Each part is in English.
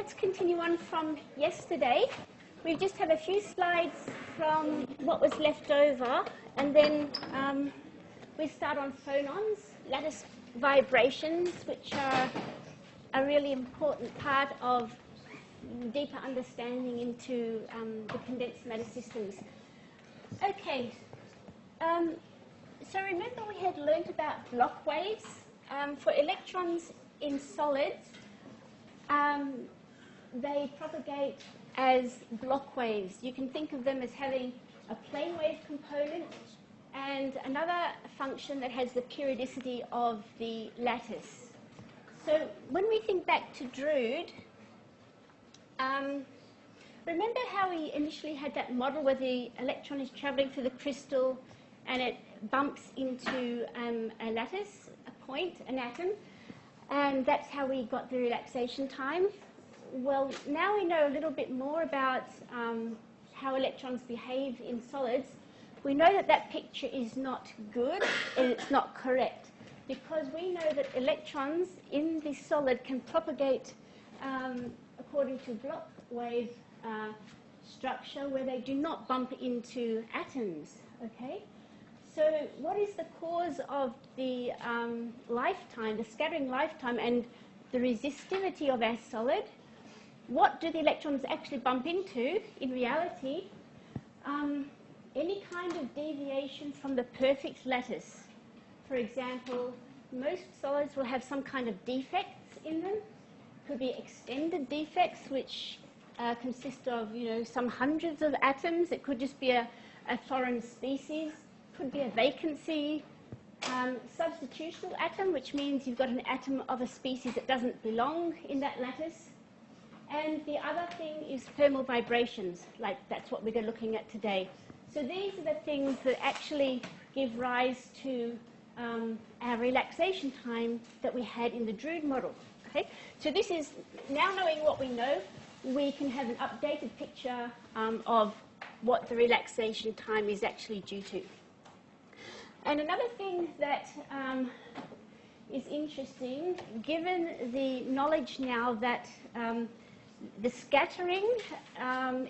let's continue on from yesterday. We just have a few slides from what was left over, and then we start on phonons, lattice vibrations, which are a really important part of deeper understanding into the condensed matter systems. Okay, so remember we had learnt about block waves. For electrons in solids, they propagate as block waves. You can think of them as having a plane wave component and another function that has the periodicity of the lattice. So when we think back to Drude, remember how we initially had that model where the electron is traveling through the crystal and it bumps into a lattice, a point, an atom, and that's how we got the relaxation time? Well, now we know a little bit more about how electrons behave in solids. We know that that picture is not good and it's not correct, because we know that electrons in the solid can propagate according to block wave structure where they do not bump into atoms, okay? So what is the cause of the lifetime, the scattering lifetime and the resistivity of our solid? What do the electrons actually bump into in reality? Any kind of deviation from the perfect lattice. For example, most solids will have some kind of defects in them. Could be extended defects, which consist of, some hundreds of atoms. It could just be a foreign species. Could be a vacancy. Substitutional atom, which means you've got an atom of a species that doesn't belong in that lattice. And the other thing is thermal vibrations, like that's what we're looking at today. So these are the things that actually give rise to our relaxation time that we had in the Drude model. Okay? So this is, now knowing what we know, we can have an updated picture of what the relaxation time is actually due to. And another thing that is interesting, given the knowledge now that the scattering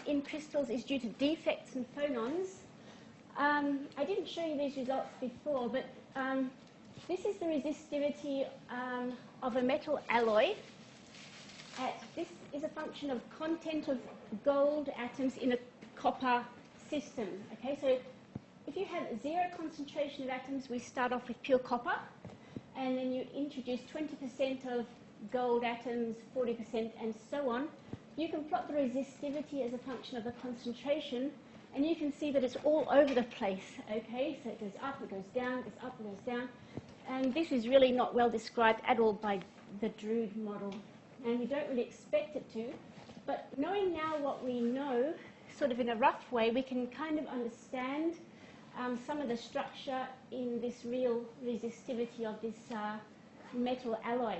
in crystals is due to defects in phonons. I didn't show you these results before, but this is the resistivity of a metal alloy. This is a function of content of gold atoms in a copper system. Okay, so if you have zero concentration of atoms, we start off with pure copper, and then you introduce 20% of gold atoms, 40%, and so on. You can plot the resistivity as a function of the concentration, and you can see that it's all over the place, okay? So it goes up, it goes down, it goes up, it goes down. And this is really not well described at all by the Drude model, and we don't really expect it to. But knowing now what we know, sort of in a rough way, we can kind of understand some of the structure in this real resistivity of this metal alloy.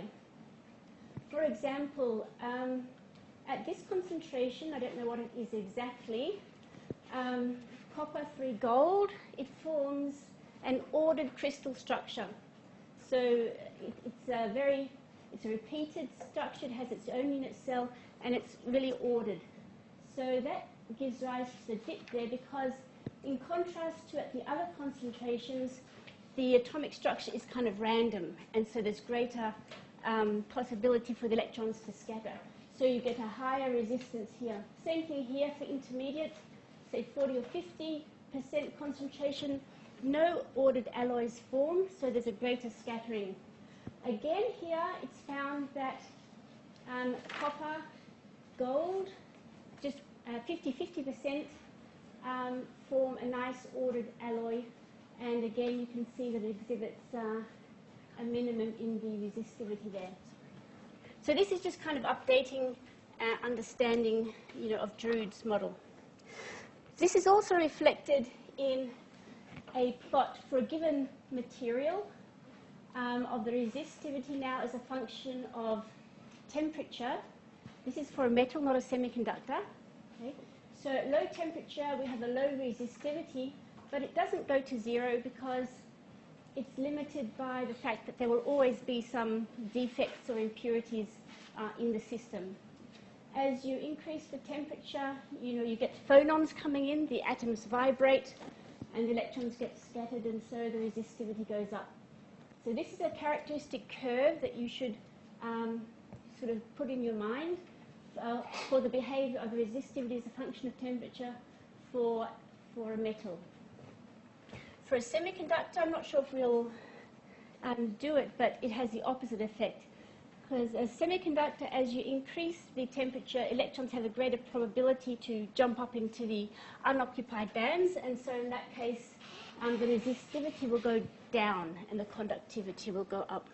For example, at this concentration, I don't know what it is exactly, copper 3 gold, it forms an ordered crystal structure. So it's a repeated structure, it has its own unit cell, and it's really ordered. So that gives rise to the dip there, because in contrast to at the other concentrations, the atomic structure is kind of random, and so there's greater possibility for the electrons to scatter. So you get a higher resistance here. Same thing here for intermediate, say 40 or 50% concentration. No ordered alloys form, so there's a greater scattering. Again here, it's found that copper, gold, just 50-50% form a nice ordered alloy. And again, you can see that it exhibits a minimum in the resistivity there. So this is just kind of updating our understanding, of Drude's model. This is also reflected in a plot for a given material of the resistivity now as a function of temperature. This is for a metal, not a semiconductor. Okay? So at low temperature, we have a low resistivity, but it doesn't go to zero because it's limited by the fact that there will always be some defects or impurities in the system. as you increase the temperature, you get phonons coming in, the atoms vibrate, and the electrons get scattered, and so the resistivity goes up. So this is a characteristic curve that you should sort of put in your mind for the behavior of resistivity as a function of temperature for a metal. For a semiconductor, I'm not sure if we'll do it, but it has the opposite effect. Because a semiconductor, as you increase the temperature, electrons have a greater probability to jump up into the unoccupied bands, and so in that case, the resistivity will go down and the conductivity will go up.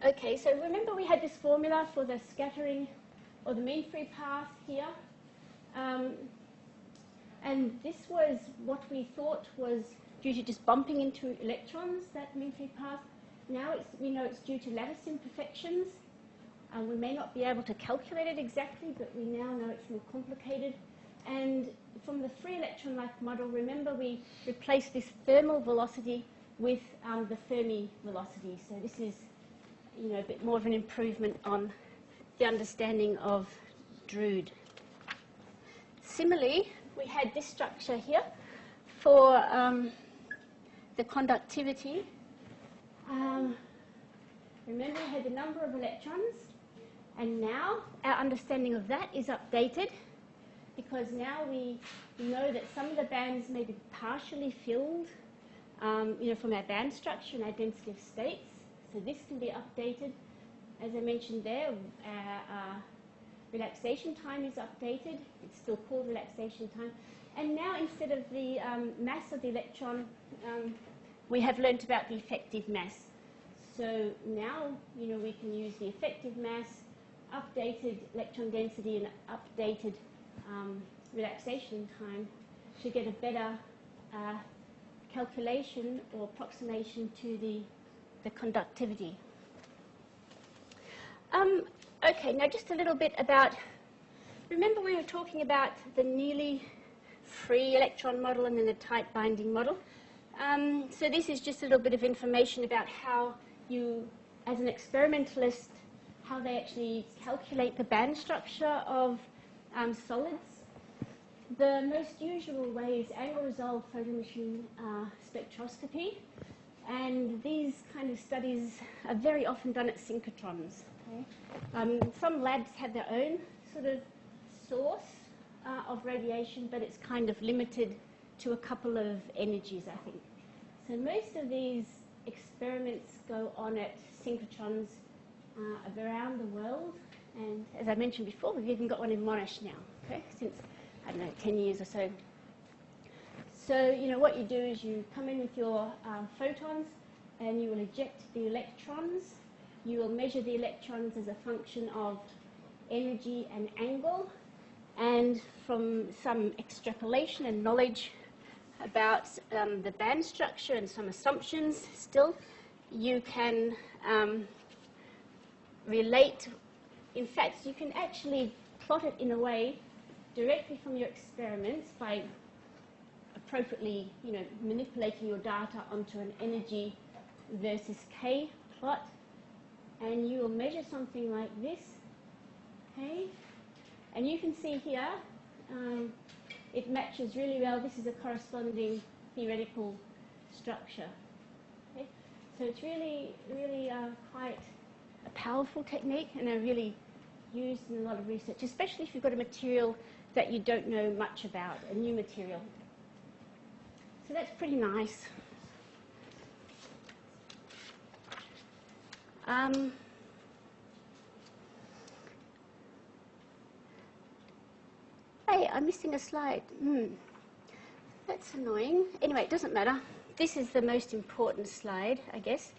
Okay, so remember we had this formula for the scattering or the mean free path here. And this was what we thought was due to just bumping into electrons, that mean free path. Now we know it's due to lattice imperfections. We may not be able to calculate it exactly, but we now know it's more complicated. And from the free electron-like model, remember we replaced this thermal velocity with the Fermi velocity. So this is a bit more of an improvement on the understanding of Drude. Similarly, we had this structure here for the conductivity. Remember, we had the number of electrons, and now our understanding of that is updated because now we know that some of the bands may be partially filled, from our band structure and our density of states. So this can be updated. As I mentioned there, our relaxation time is updated. It's still called relaxation time. And now instead of the mass of the electron, we have learnt about the effective mass. So now, we can use the effective mass, updated electron density, and updated relaxation time to get a better calculation or approximation to the conductivity. Okay, now just a little bit about, remember we were talking about the nearly free electron model and then the tight binding model. So this is just a little bit of information about how you, as an experimentalist, how they actually calculate the band structure of solids. The most usual way is angle resolved photoemission spectroscopy, and these kind of studies are very often done at synchrotrons. Okay? Some labs have their own sort of source of radiation, but it's kind of limited to a couple of energies, I think. So most of these experiments go on at synchrotrons around the world, and as I mentioned before, we've even got one in Monash now, okay, since, I don't know, 10 years or so. So, what you do is you come in with your photons and you will eject the electrons. You will measure the electrons as a function of energy and angle, and from some extrapolation and knowledge about the band structure and some assumptions still, you can relate. In fact, you can actually plot it in a way directly from your experiments by appropriately, manipulating your data onto an energy versus K plot, and you will measure something like this, okay? And you can see here, it matches really well. This is a corresponding theoretical structure. Okay? So it's really, really quite a powerful technique, and they're really used in a lot of research, especially if you've got a material that you don't know much about, a new material. So that's pretty nice. Hey, I'm missing a slide. That's annoying. Anyway, it doesn't matter. This is the most important slide, I guess.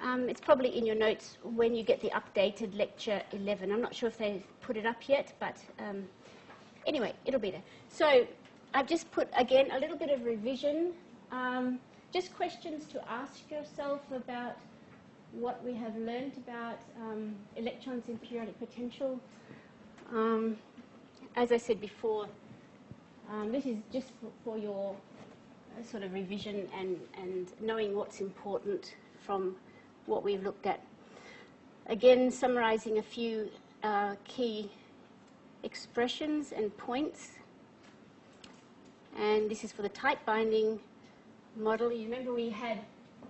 It's probably in your notes when you get the updated lecture 11. I'm not sure if they've put it up yet, but anyway, it'll be there. So I've just put, again, a little bit of revision. Just questions to ask yourself about what we have learned about electrons in periodic potential. As I said before, this is just for your sort of revision and knowing what's important from what we've looked at. Again, summarizing a few key expressions and points. And this is for the tight binding model. You remember we had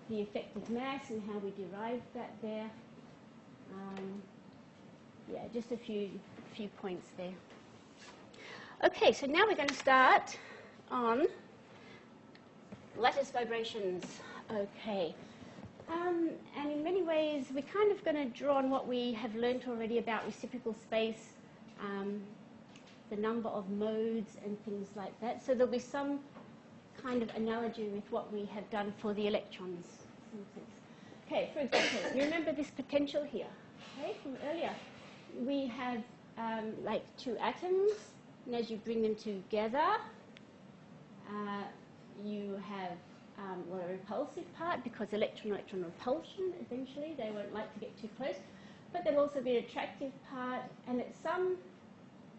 the effective mass and how we derived that there. Yeah, just a few points there. Okay, so now we're going to start on lattice vibrations. Okay. And in many ways, we're kind of going to draw on what we have learnt already about reciprocal space, the number of modes and things like that. So there'll be some kind of analogy with what we have done for the electrons. Okay, for example, you remember this potential here, okay, from earlier. We have like two atoms, and as you bring them together, you have a repulsive part, because electron-electron repulsion, eventually, they won't like to get too close. But there'll also be an attractive part, and at some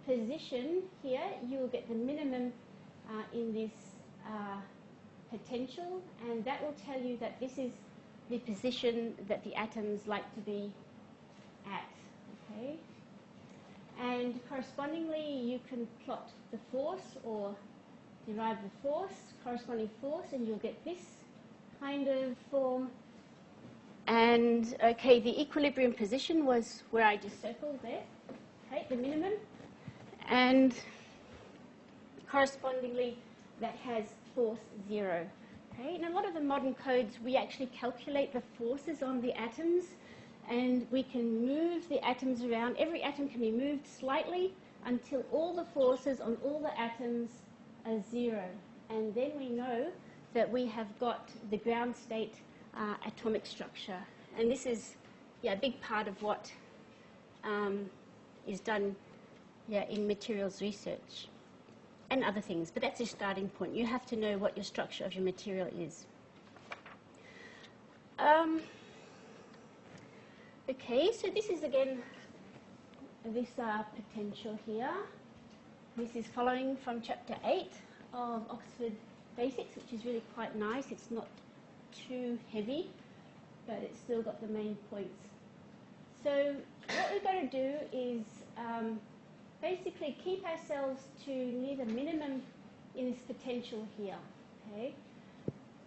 position here, you will get the minimum in this potential, and that will tell you that this is the position that the atoms like to be at. Okay? And correspondingly, you can plot the force or derive the force, corresponding force, and you'll get this kind of form. And, okay, the equilibrium position was where I just circled there, okay, the minimum. And correspondingly, that has force 0. Okay? In a lot of the modern codes, we actually calculate the forces on the atoms, and we can move the atoms around. Every atom can be moved slightly until all the forces on all the atoms are 0. And then we know that we have got the ground state atomic structure. And this is a big part of what is done in materials research and other things. But that's your starting point. You have to know what your structure of your material is. Okay, so this is again this potential here. This is following from chapter 8 of Oxford Basics, which is really quite nice. It's not too heavy, but it's still got the main points. So what we're going to do is basically keep ourselves to near the minimum in this potential here. Okay?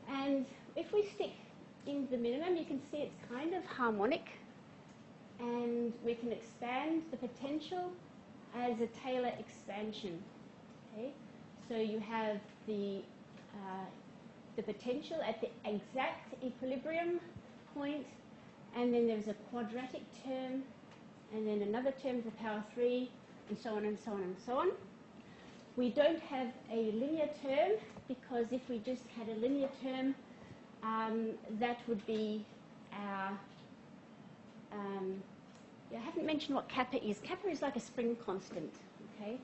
And if we stick in the minimum, you can see it's kind of harmonic, and we can expand the potential as a Taylor expansion. Okay? So you have the potential at the exact equilibrium point, and then there's a quadratic term, and then another term to the power 3, and so on and so on and so on. We don't have a linear term, because if we just had a linear term, that would be our... I haven't mentioned what kappa is. Kappa is like a spring constant, okay?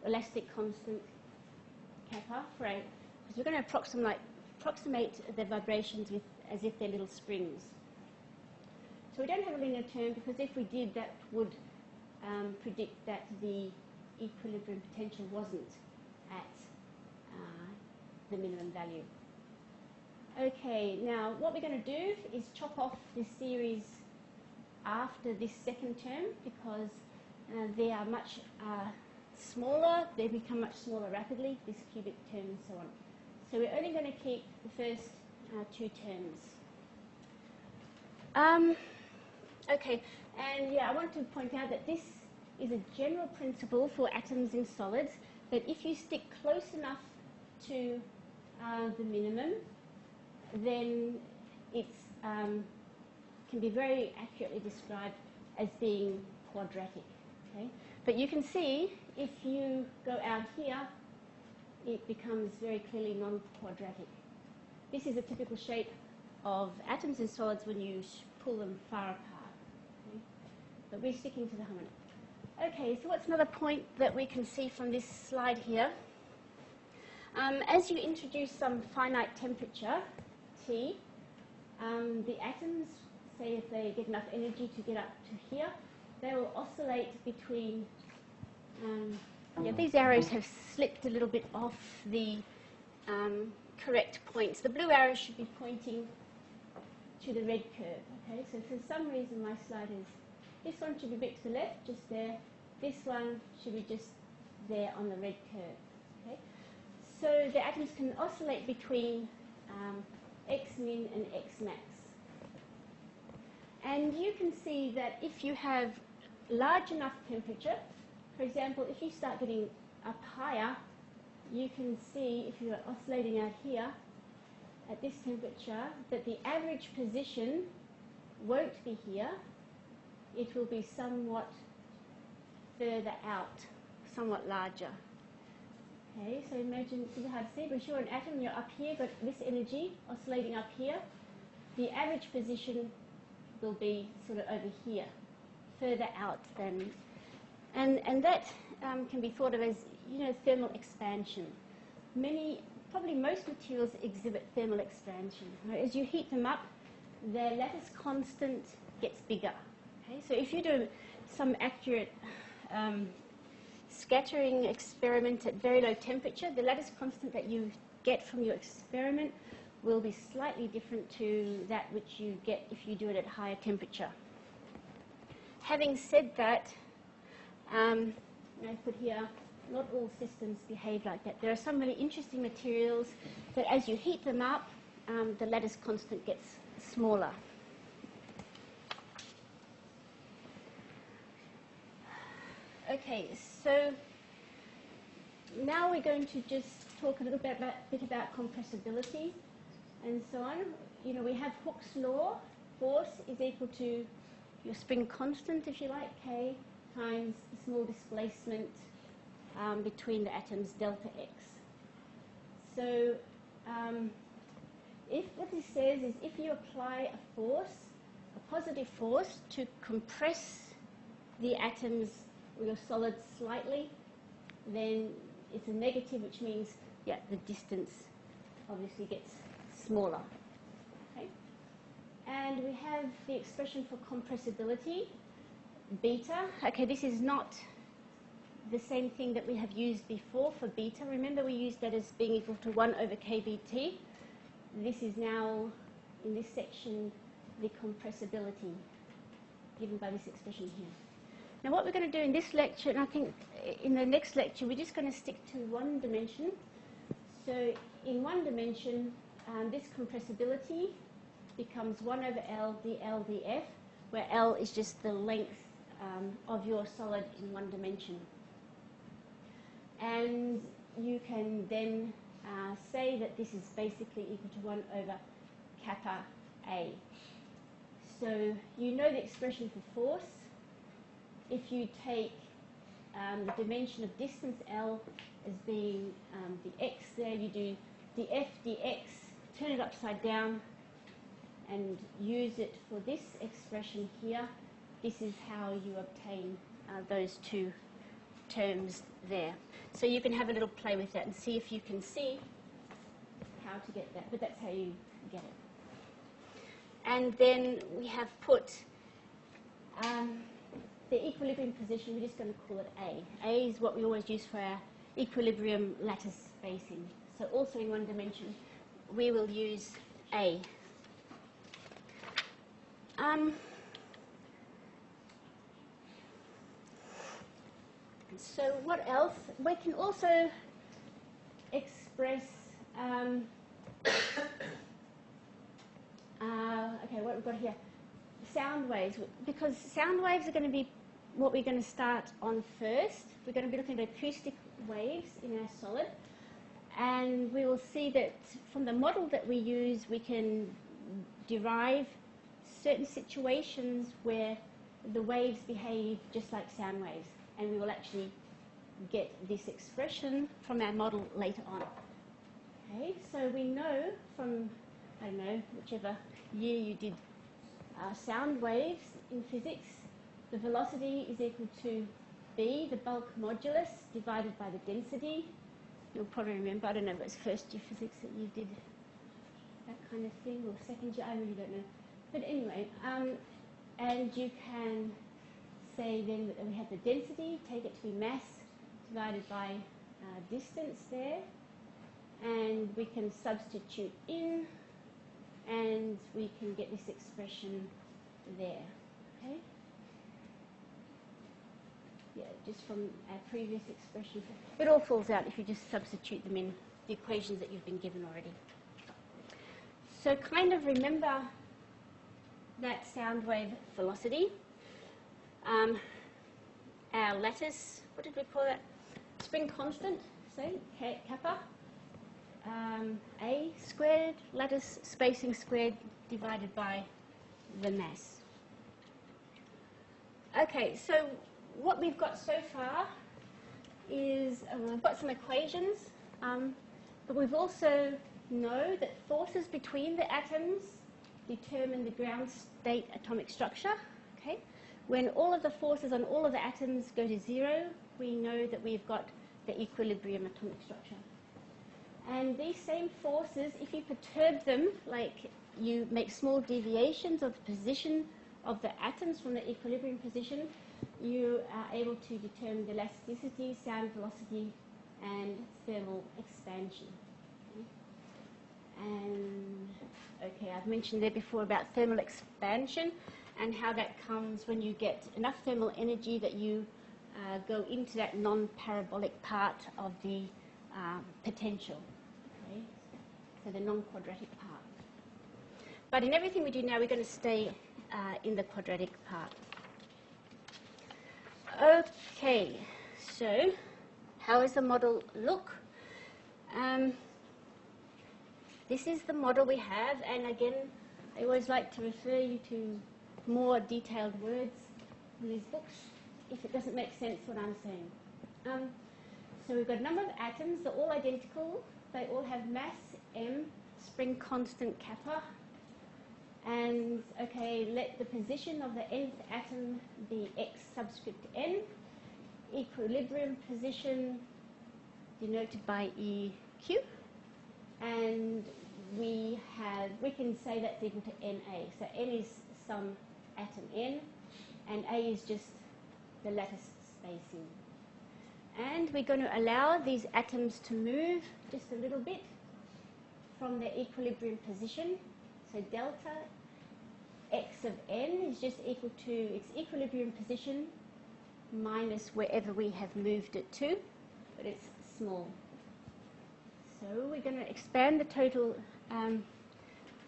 Elastic constant, kappa, right? Because we're going to approximate the vibrations with as if they're little springs. So we don't have a linear term, because if we did, that would predict that the equilibrium potential wasn't at the minimum value. Okay, now what we're going to do is chop off this series after this second term, because they are much smaller. They become much smaller rapidly, this cubic term and so on. So we're only going to keep the first two terms. Okay, and I want to point out that this is a general principle for atoms in solids, that if you stick close enough to the minimum, then it's can be very accurately described as being quadratic. Okay? But you can see, if you go out here, it becomes very clearly non-quadratic. This is a typical shape of atoms in solids when you pull them far apart. Okay? But we're sticking to the harmonic. Okay, so what's another point that we can see from this slide here? As you introduce some finite temperature, T, the atoms, say if they get enough energy to get up to here, they will oscillate between, these arrows have slipped a little bit off the correct points. The blue arrows should be pointing to the red curve. Okay, so for some reason my slide is, this one should be a bit to the left, just there. This one should be just there on the red curve. Okay, so the atoms can oscillate between x min and x max. And you can see that if you have large enough temperature, for example, if you start getting up higher, you can see if you are oscillating out here at this temperature that the average position won't be here. It will be somewhat further out, somewhat larger. Okay, so imagine, this is hard to see, but if you're an atom, you're up here, got this energy oscillating up here. The average position will be sort of over here, further out than, and that can be thought of as, you know, thermal expansion. Probably most materials exhibit thermal expansion. Right? As you heat them up, their lattice constant gets bigger. Okay? So if you do some accurate scattering experiment at very low temperature, the lattice constant that you get from your experiment will be slightly different to that which you get if you do it at higher temperature. Having said that, I put here, not all systems behave like that. There are some really interesting materials that as you heat them up, the lattice constant gets smaller. Okay, so now we're going to just talk a little bit about compressibility and so on. You know, we have Hooke's law. Force is equal to your spring constant, if you like, K, times the small displacement between the atoms, delta x. So what this says is if you apply a force, a positive force, to compress the atoms or your solids slightly, then it's a negative, which means, yeah, the distance obviously gets smaller. Okay? And we have the expression for compressibility, beta. Okay, this is not the same thing that we have used before for beta. Remember, we used that as being equal to 1 over kBt. This is now, in this section, the compressibility given by this expression here. Now what we're going to do in this lecture, and I think in the next lecture, we're just going to stick to one dimension. So in one dimension, this compressibility becomes 1 over L dL dF, where L is just the length of your solid in one dimension. And you can then say that this is basically equal to 1 over kappa A. So you know the expression for force. If you take the dimension of distance L as being the x there, you do dF dx, turn it upside down, and use it for this expression here. This is how you obtain those two terms there. So you can have a little play with that and see if you can see how to get that, but that's how you get it. And then we have put the equilibrium position, we're just going to call it A. A is what we always use for our equilibrium lattice spacing. So also in one dimension, we will use A. So what else? We can also express, okay, what we've got here, sound waves, because sound waves are going to be what we're going to start on first. We're going to be looking at acoustic waves in our solid, and we will see that from the model that we use, we can derive certain situations where the waves behave just like sound waves, and we will actually get this expression from our model later on. Okay, so we know from, I don't know, whichever year you did sound waves in physics, the velocity is equal to B, the bulk modulus, divided by the density. You'll probably remember, I don't know if it was first year physics that you did that kind of thing, or second year, I really don't know. But anyway, and you can say then that we have the density, take it to be mass divided by distance there, and we can substitute in and we can get this expression there. Okay? Yeah, just from our previous expression. It all falls out if you just substitute them in the equations that you've been given already. So kind of remember that sound wave velocity. Our lattice, what did we call that? Spring constant, say, kappa. A squared, lattice spacing squared, divided by the mass. Okay, so what we've got so far is, we've got some equations, but we've also know that forces between the atoms determine the ground state atomic structure. Okay? When all of the forces on all of the atoms go to zero, we know that we've got the equilibrium atomic structure. And these same forces, if you perturb them, like you make small deviations of the position of the atoms from the equilibrium position, you are able to determine the elasticity, sound velocity, and thermal expansion. And, okay, I've mentioned there before about thermal expansion and how that comes when you get enough thermal energy that you go into that non-parabolic part of the potential. Okay? So the non-quadratic part. But in everything we do now, we're going to stay in the quadratic part. Okay, so how does the model look? This is the model we have, and again, I always like to refer you to more detailed words in these books if it doesn't make sense what I'm saying. So we've got a number of atoms, they're all identical, they all have mass m, spring constant kappa, and okay, let the position of the nth atom be x subscript n, equilibrium position denoted by EQ, and we can say that's equal to NA. So N is some atom N, and A is just the lattice spacing. And we're going to allow these atoms to move just a little bit from their equilibrium position. So delta x of n is just equal to its equilibrium position minus wherever we have moved it to, but it's small. So we're going to expand the total,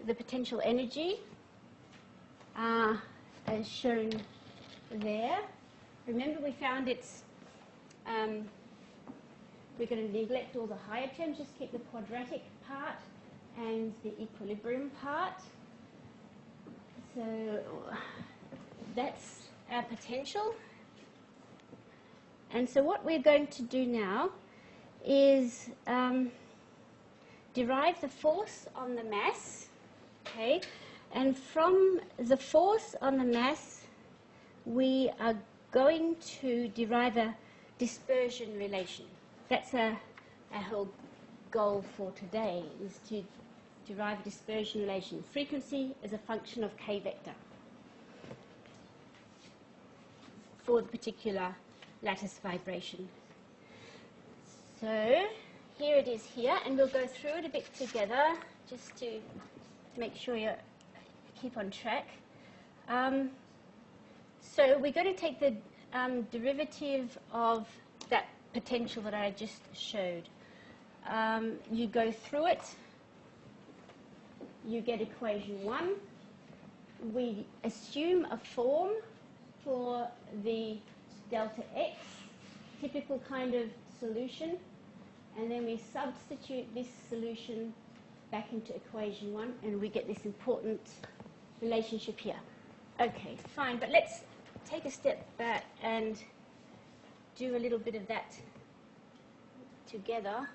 the potential energy as shown there. Remember we found it's, we're going to neglect all the higher terms, just keep the quadratic part and the equilibrium part. So that's our potential. And so what we're going to do now is derive the force on the mass, okay? And from the force on the mass, we are going to derive a dispersion relation. That's our whole goal for today, is to derive a dispersion relation. Frequency is a function of k vector for the particular lattice vibration. So here it is here, and we'll go through it a bit together just to make sure you keep on track. So we're going to take the derivative of that potential that I just showed. You go through it, you get equation 1. We assume a form for the delta x, typical kind of solution, and then we substitute this solution back into equation 1, and we get this important relationship here. Okay, fine, but let's take a step back and do a little bit of that together.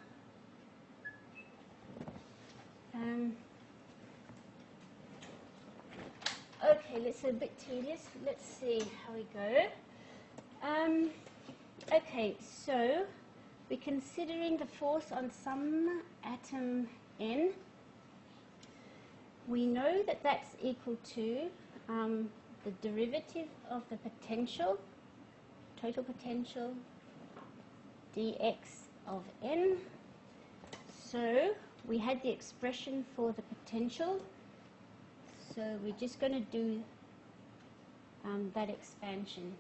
Okay, it's a bit tedious. Let's see how we go. Okay, so we're considering the force on some atom N. We know that that's equal to the derivative of the potential, total potential, dx of n. So we had the expression for the potential, So we're just going to do that expansion.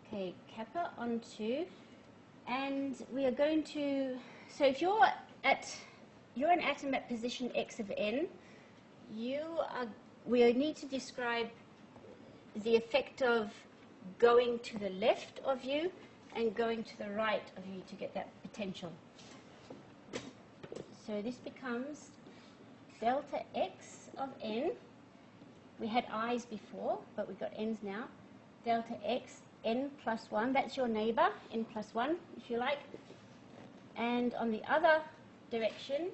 Okay, kappa on 2, and we are going to, so if you're an atom at position x of n, we need to describe the effect of going to the left of you and going to the right of you to get that potential. So this becomes delta x of n. We had i's before, but we've got n's now. Delta x, n plus 1, that's your neighbor, n plus 1, if you like. And on the other direction,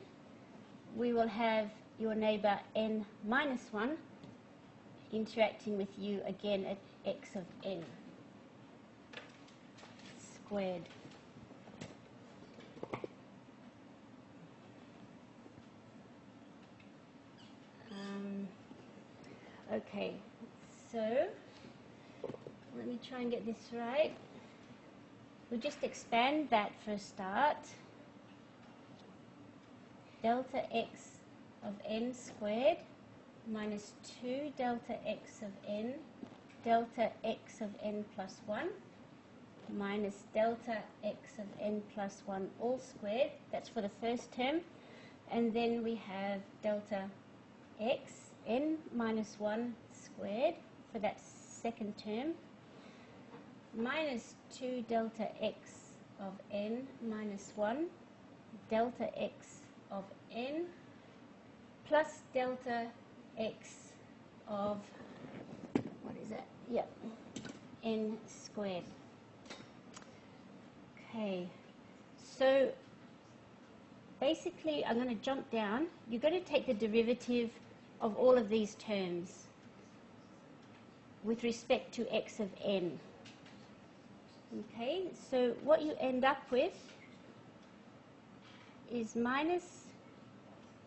we will have your neighbor, n minus 1, interacting with you again at x of n squared. Okay, so let me try and get this right. We'll just expand that for a start. Delta x of n squared minus 2 delta x of n, delta x of n plus 1 minus delta x of n plus 1 all squared. That's for the first term. And then we have delta x, n minus 1 squared for that second term, minus 2 delta x of n minus 1, delta x of n, plus delta x of, what is that? Yep, n squared. Okay, so basically I'm going to jump down. You're going to take the derivative of all of these terms with respect to x of n. Okay, so what you end up with is minus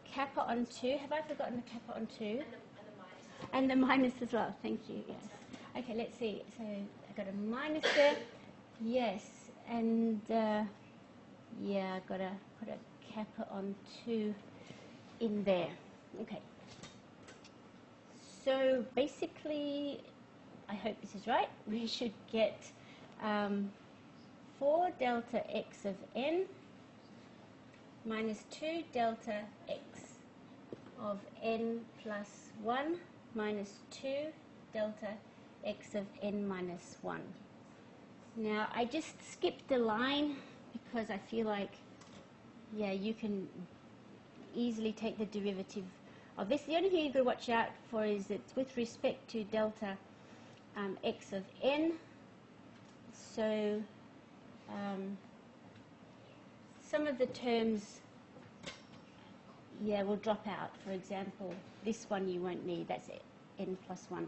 kappa on 2. Have I forgotten the kappa on 2? And the minus as well. Thank you. Yes. Okay, let's see. So I got a minus there. Yes, and yeah, I got to put a kappa on 2 in there. Okay. So basically, I hope this is right. We should get 4 delta x of n minus 2 delta x of n plus 1 minus 2 delta x of n minus 1. Now, I just skipped a line because I feel like, yeah, you can easily take the derivative of this. The only thing you've got to watch out for is it's with respect to delta x of n. So some of the terms, yeah, will drop out. For example, this one you won't need. That's it, n plus 1.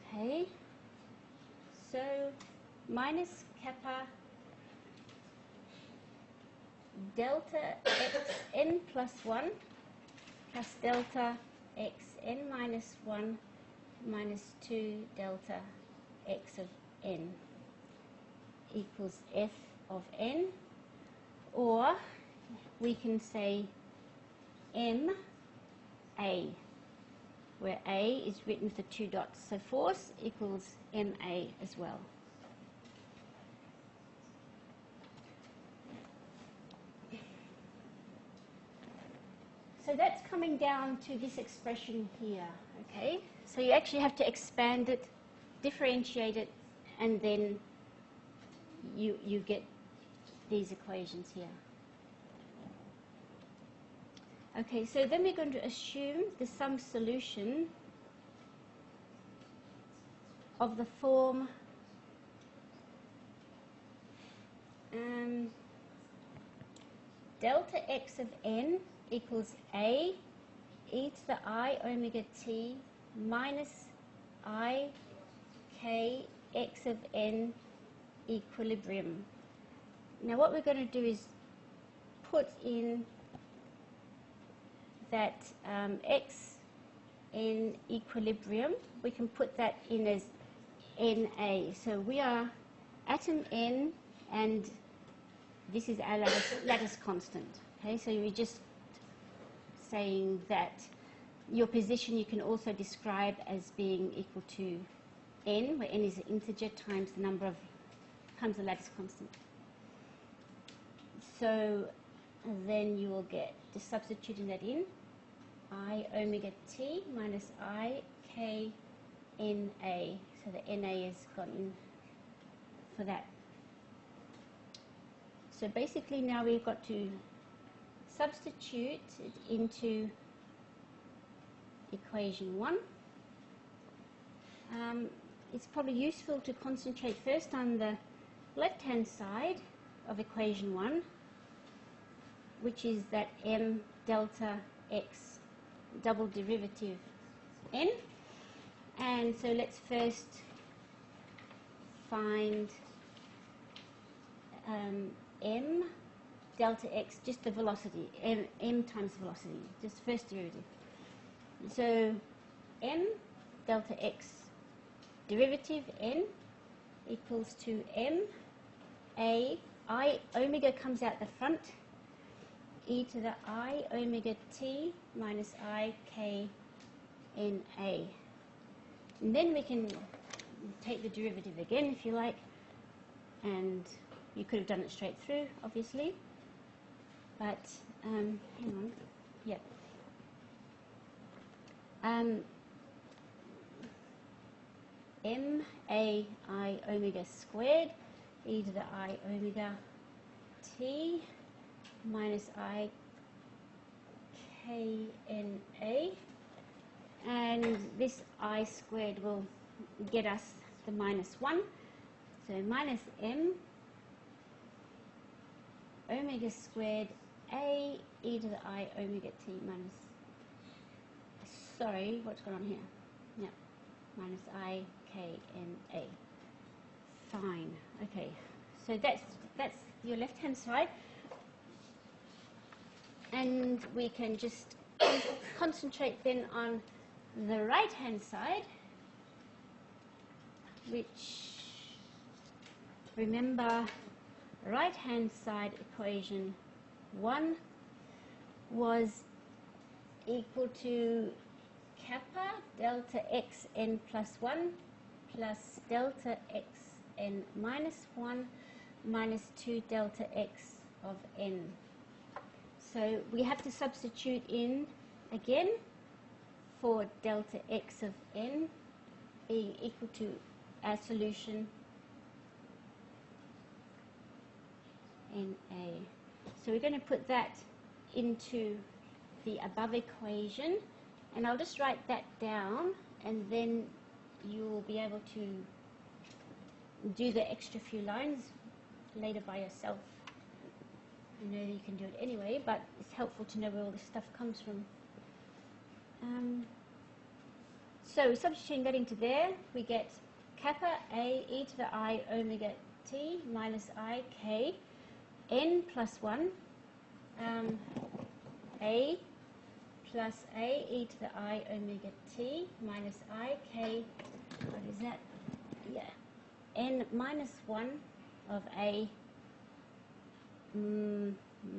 Okay. So minus kappa delta x n plus 1 plus delta x n minus 1 minus 2 delta x of n equals f of n, or we can say m a, where a is written with the 2 dots. So force equals ma as well. So that's coming down to this expression here, okay? So you actually have to expand it, differentiate it, and then you get these equations here. Okay, so then we're going to assume the sum solution of the form delta x of n equals a e to the I omega t minus I k x of n equilibrium. Now what we're going to do is put in that x in equilibrium. We can put that in as Na. So we are atom n and this is our lattice constant. Okay, so we're just saying that your position you can also describe as being equal to n, where n is an integer times the number of times the lattice constant. So then you will get, just substituting that in, I omega t minus I k n a. So the na has gone in for that. So basically now we've got to substitute it into equation 1. It's probably useful to concentrate first on the left-hand side of equation 1, which is that m delta x double derivative n. And so let's first find m delta x, just the velocity, m times velocity, just first derivative. So m delta x derivative n equals to m a, I omega comes out the front, e to the I omega t minus I k n a. And then we can take the derivative again if you like, and you could have done it straight through obviously, but hang on, yep. M a I omega squared e to the I omega t minus I k n a, and this I squared will get us the minus 1, so minus m omega squared a e to the I omega t minus, sorry, what's going on here? Yeah, minus I k n a. Fine. Okay. So that's your left-hand side, and we can just concentrate then on the right-hand side, which, remember, right-hand side equation 1 was equal to kappa delta x n plus 1 plus delta x n minus 1 minus 2 delta x of n. So we have to substitute in again for delta x of n being equal to our solution NA. So we're going to put that into the above equation, and I'll just write that down, and then you'll be able to do the extra few lines later by yourself. I know that you can do it anyway, but it's helpful to know where all this stuff comes from. So substituting that into there, we get kappa a e to the I omega t minus I k n plus 1 a plus a e to the I omega t minus I k, what is that? Yeah, n minus 1 of a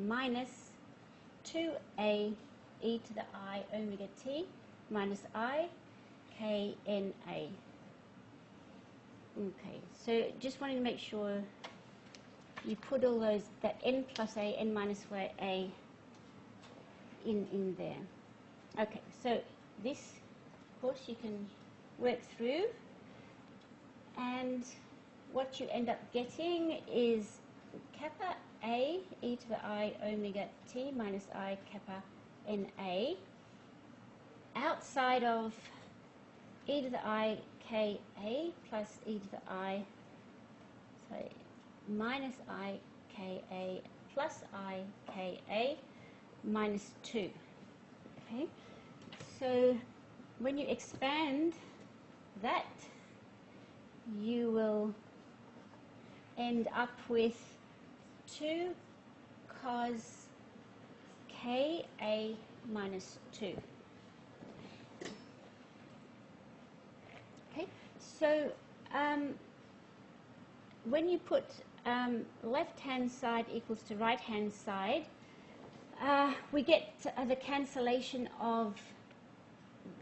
minus 2a e to the I omega t minus I k n a. Okay, so just wanting to make sure you put all those, that n plus a, n minus a in there. Okay, so this, of course, you can work through, and what you end up getting is kappa a e to the I omega t minus I kappa n a outside of e to the I k a plus e to the I, sorry, minus I k a plus I k a minus 2. Okay, so when you expand that, you will end up with 2 cos k a minus 2. Okay, so when you put left-hand side equals to right-hand side, we get the cancellation of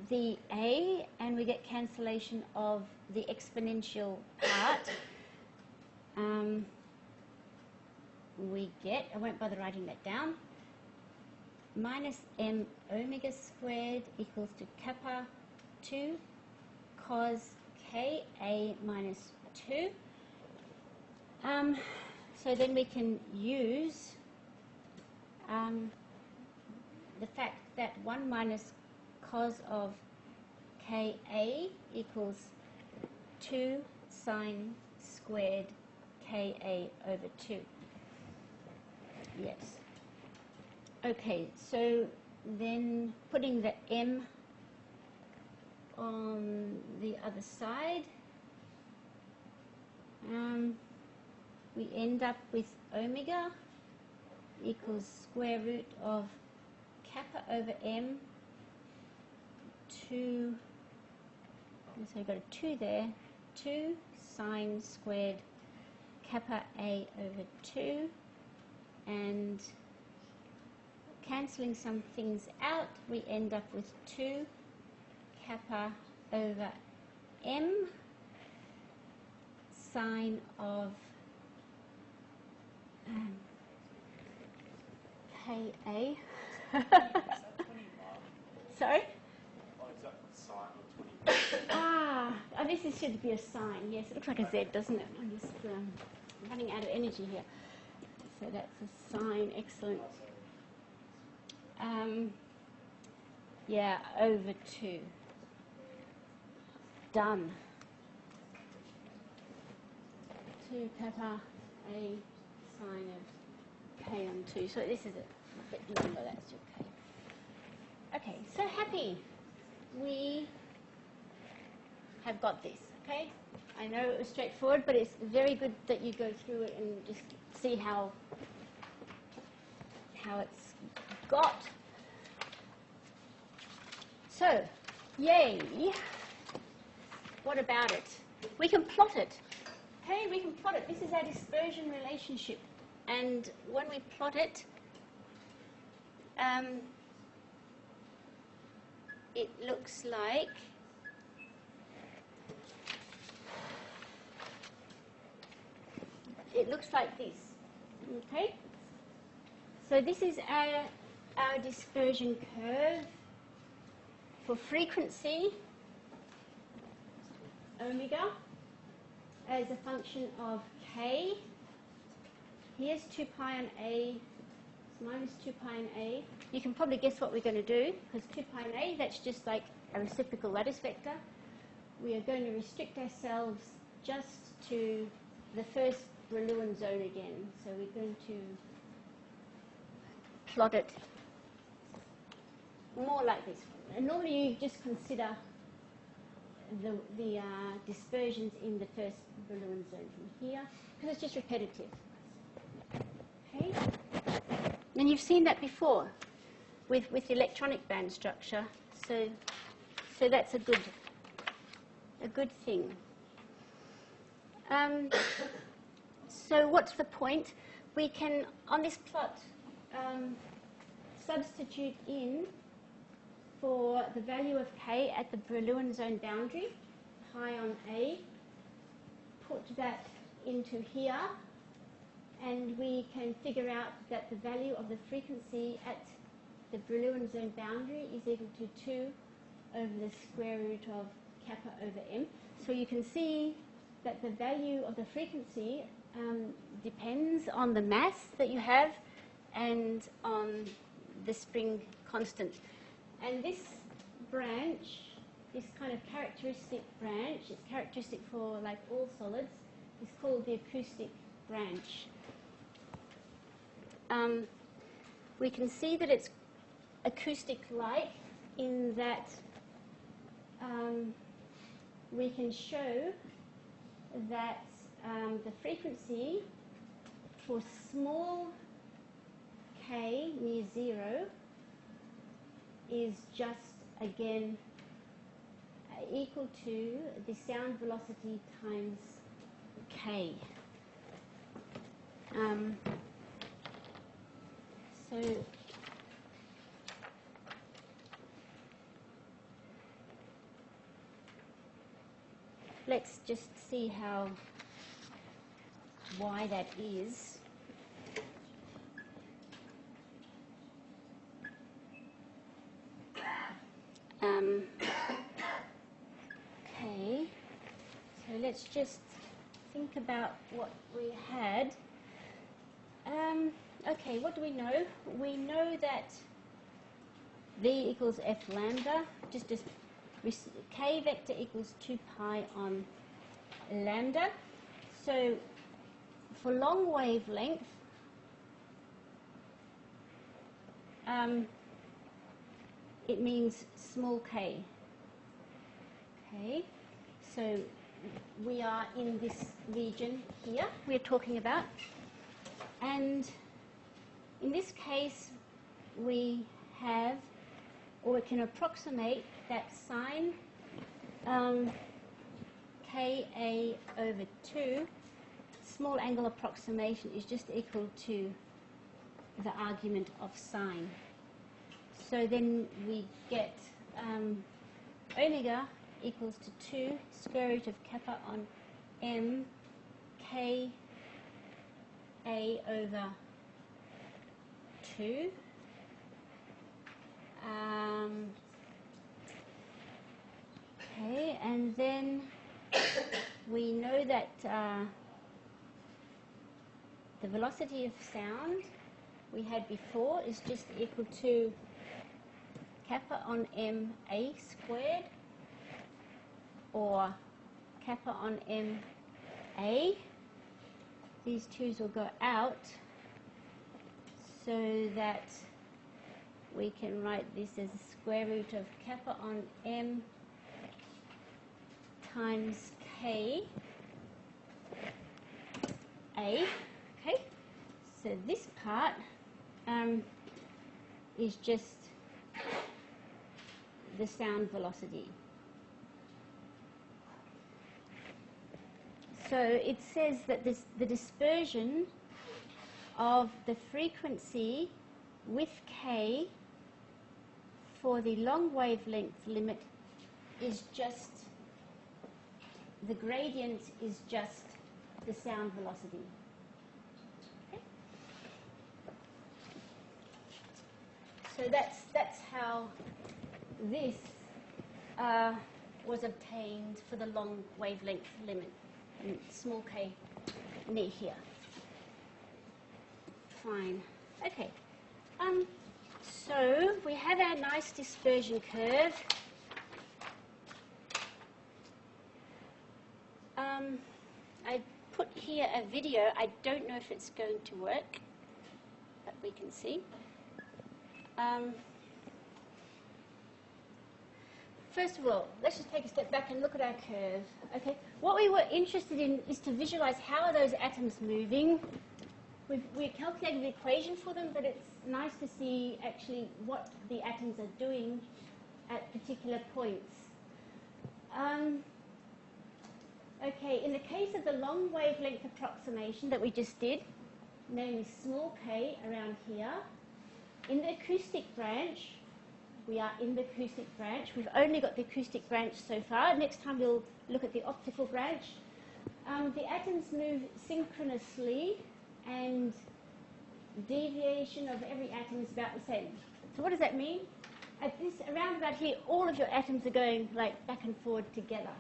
the a, and we get cancellation of the exponential part. We get, I won't bother writing that down, minus m omega squared equals to kappa 2 cos k a minus 2. So then we can use the fact that 1 minus cos of ka equals 2 sine squared ka over 2. Yes. Okay, so then putting the m on the other side, we end up with omega equals square root of kappa over m 2, so we've got a 2 there, 2 sine squared kappa a over 2, and cancelling some things out, we end up with 2 kappa over m sine of ka. Sorry? This should be a sine. Yes, it looks like a Z, doesn't it? I'm just running out of energy here. So that's a sine. Excellent. Yeah, over 2. Done. 2 kappa a sine of k on 2. So this is a bit longer. That's okay. Okay, so happy. We have got this, okay? I know it was straightforward, but it's very good that you go through it and just see how it's got. So, yay. What about it? We can plot it. Okay, we can plot it. This is our dispersion relationship. And when we plot it, it looks like this. Okay? So this is our dispersion curve for frequency omega as a function of k. Here's 2 pi on a, it's minus 2 pi on a. You can probably guess what we're going to do, because 2 pi on a, that's just like a reciprocal lattice vector. We are going to restrict ourselves just to the first Brillouin zone again. So we're going to plot it more like this. And normally you just consider the dispersions in the first Brillouin zone from here, because it's just repetitive. Okay? And you've seen that before with the electronic band structure, so that's a good thing. So what's the point? We can, on this plot, substitute in for the value of k at the Brillouin zone boundary, pi on a, put that into here, and we can figure out that the value of the frequency at the Brillouin zone boundary is equal to 2 over the square root of kappa over m. So you can see that the value of the frequency depends on the mass that you have and on the spring constant. And this branch, this kind of characteristic branch, it's characteristic for like all solids, is called the acoustic branch. We can see that it's acoustic-like in that we can show that the frequency for small k near 0 is just, again, equal to the sound velocity times k. So let's just see why that is. Okay, so let's just think about what we had. Okay, what do we know? We know that V equals F lambda, just as K vector equals 2 pi on lambda. So for long wavelength, it means small k. Okay, so we are in this region here we're talking about, and in this case we have, or we can approximate that sine Ka over 2, small angle approximation, is just equal to the argument of sine. So then we get omega equals to 2 square root of kappa on m Ka over 2. Okay, and then we know that the velocity of sound we had before is just equal to kappa on m a squared, or kappa on m a. These twos will go out so that we can write this as a square root of kappa on m times k a. Okay, so this part is just the sound velocity. So it says that the dispersion of the frequency with k for the long wavelength limit is just, the gradient is just the sound velocity. Okay? So that's how this was obtained for the long wavelength limit, and small k near here. Fine. Okay. So we have our nice dispersion curve. I put here a video. I don't know if it's going to work, but we can see. First of all, let's just take a step back and look at our curve. Okay, what we were interested in is to visualize how are those atoms moving. We calculated the equation for them, but it's nice to see actually what the atoms are doing at particular points. Okay, in the case of the long wavelength approximation that we just did, namely small k around here, in the acoustic branch, we are in the acoustic branch. We've only got the acoustic branch so far. Next time we'll look at the optical branch. The atoms move synchronously, and deviation of every atom is about the same. So what does that mean? At this, around about here, all of your atoms are going like back and forward together.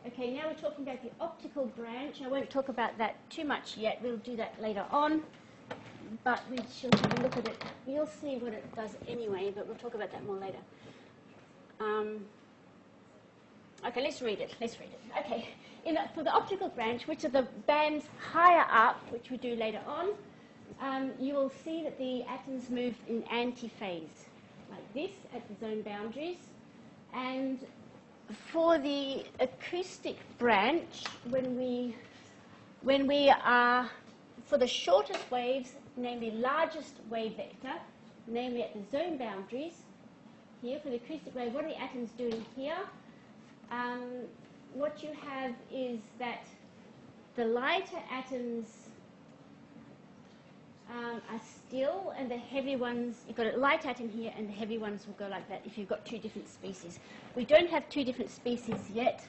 Okay, now we're talking about the optical branch. I won't talk about that too much yet. We'll do that later on. But we shall have a look at it. You'll see what it does anyway, but we'll talk about that more later. Okay, let's read it. Okay, for the optical branch, which are the bands higher up, which we do later on, you will see that the atoms move in antiphase, like this, at the zone boundaries. And for the acoustic branch, when we are, for the shortest waves, namely largest wave vector, namely at the zone boundaries, here for the acoustic wave, what are the atoms doing here? What you have is that the lighter atoms are still, and the heavy ones, you've got a light atom here, and the heavy ones will go like that if you've got two different species. We don't have two different species yet,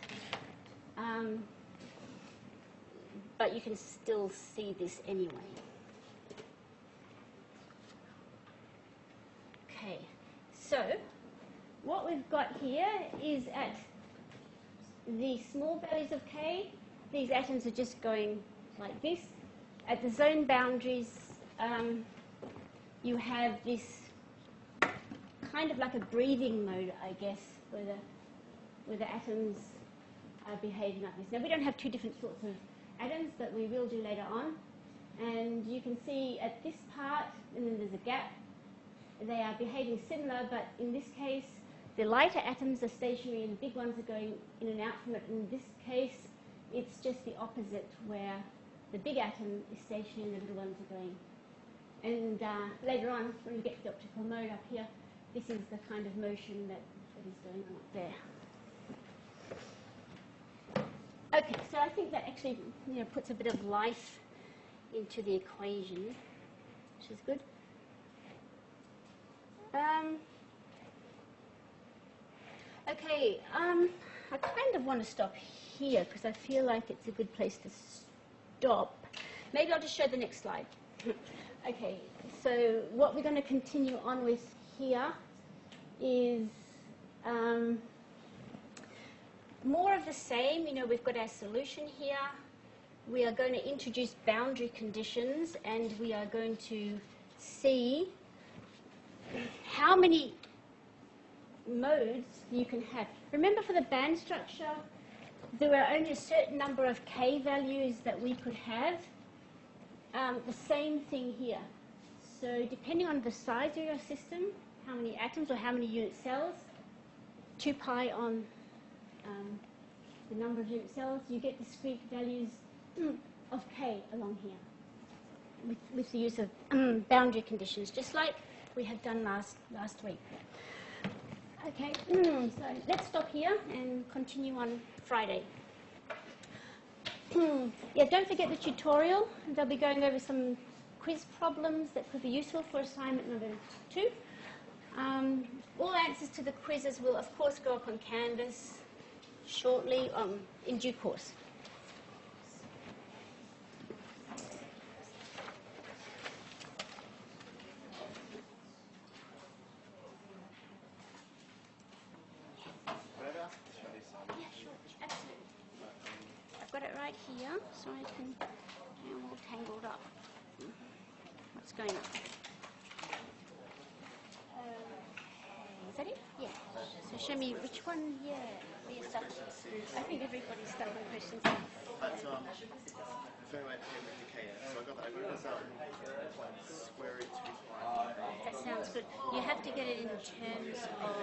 but you can still see this anyway. Okay, so what we've got here is at the small values of K, these atoms are just going like this. At the zone boundaries, you have this kind of like a breathing mode, I guess, where the atoms are behaving like this. Now, we don't have two different sorts of atoms, but we will do later on. And you can see at this part, and then there's a gap, they are behaving similar, but in this case, the lighter atoms are stationary and the big ones are going in and out from it. In this case, it's just the opposite, where the big atom is stationary and the little ones are going. And later on, when we get to the optical mode up here, this is the kind of motion that is going on up there. Okay, so I think that actually puts a bit of life into the equation, which is good. Okay, I kind of want to stop here because I feel like it's a good place to stop. Maybe I'll just show the next slide. Okay, so what we're going to continue on with here is more of the same. We've got our solution here. We are going to introduce boundary conditions, and we are going to see how many modes you can have. Remember, for the band structure, there were only a certain number of K values that we could have. The same thing here. So depending on the size of your system, how many atoms or how many unit cells, 2 pi on the number of unit cells, you get discrete values of K along here with the use of boundary conditions, just like we have done last week. Okay, so let's stop here and continue on Friday. Yeah, don't forget the tutorial. They'll be going over some quiz problems that could be useful for assignment number 2. All answers to the quizzes will, of course, go up on Canvas shortly, in due course. Right here, so I can get them all tangled up. What's going on? Is that it? Yeah. So show me which one, the assumptions. I think everybody's stuck on questions. That's very decay. So I got that result. Square root 2 pi. That sounds good. You have to get it in terms of,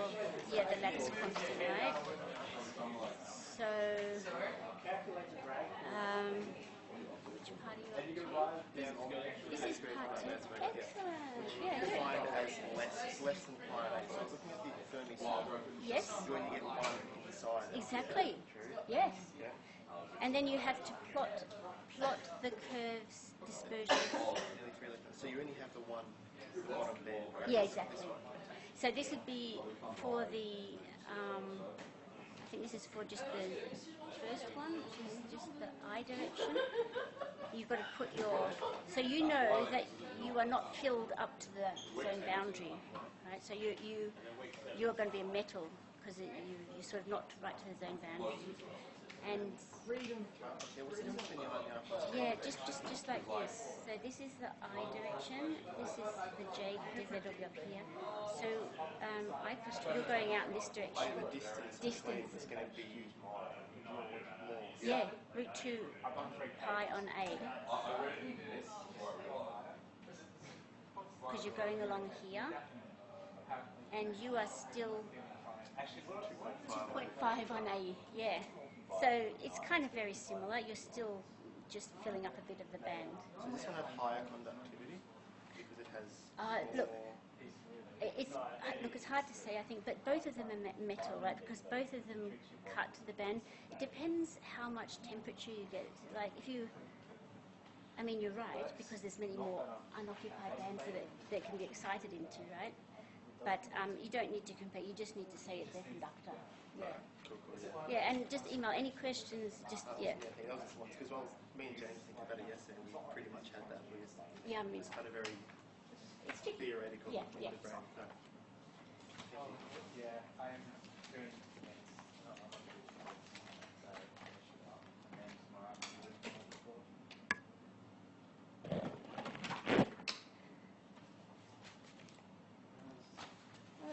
the lattice constant, right? So, which part are you up to? This is part 2. Excellent. Yeah, good. Defined as less than pi on 8. So looking at the Fermi circle, yes. you only get 1 inside. Exactly. Yes. Yeah. And then you have to plot the curve's dispersion. So you only have the one bottom there. Right? Yeah, exactly. So this would be for the, I think this is for just the first one, which is just the I direction. You've got to put so you know that you are not filled up to the zone boundary, right? So you're going to be a metal because you're sort of not right to the zone boundary. And yeah, just like this. So this is the I direction. This is the J because it'll be up here. So you're going out in this direction. Distance is going to be used more. Yeah, root 2 pi on A. Because you're going along here, and you are still 2.5 on A. Yeah. So it's kind of very similar. You're still just filling up a bit of the band. So this one have higher conductivity because it has look, Look, it's hard to say, I think, but both of them are metal, right? Because both of them cut the band. It depends how much temperature you get. Like if you, I mean, you're right, because there's many more unoccupied bands that can be excited into, right? But you don't need to compare. You just need to say it's a conductor. Yeah. Cool, Yeah, and just email any questions. Just yeah. That was just one because me and James thinking about it yesterday, we pretty much had that. Yeah, I mean, It's kind of very it's tricky. theoretical. Yeah, in yeah. the brain. No. Yeah, I'm doing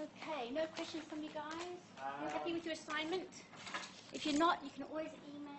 Okay, no questions from you guys? You're happy with your assignment? If you're not, you can always email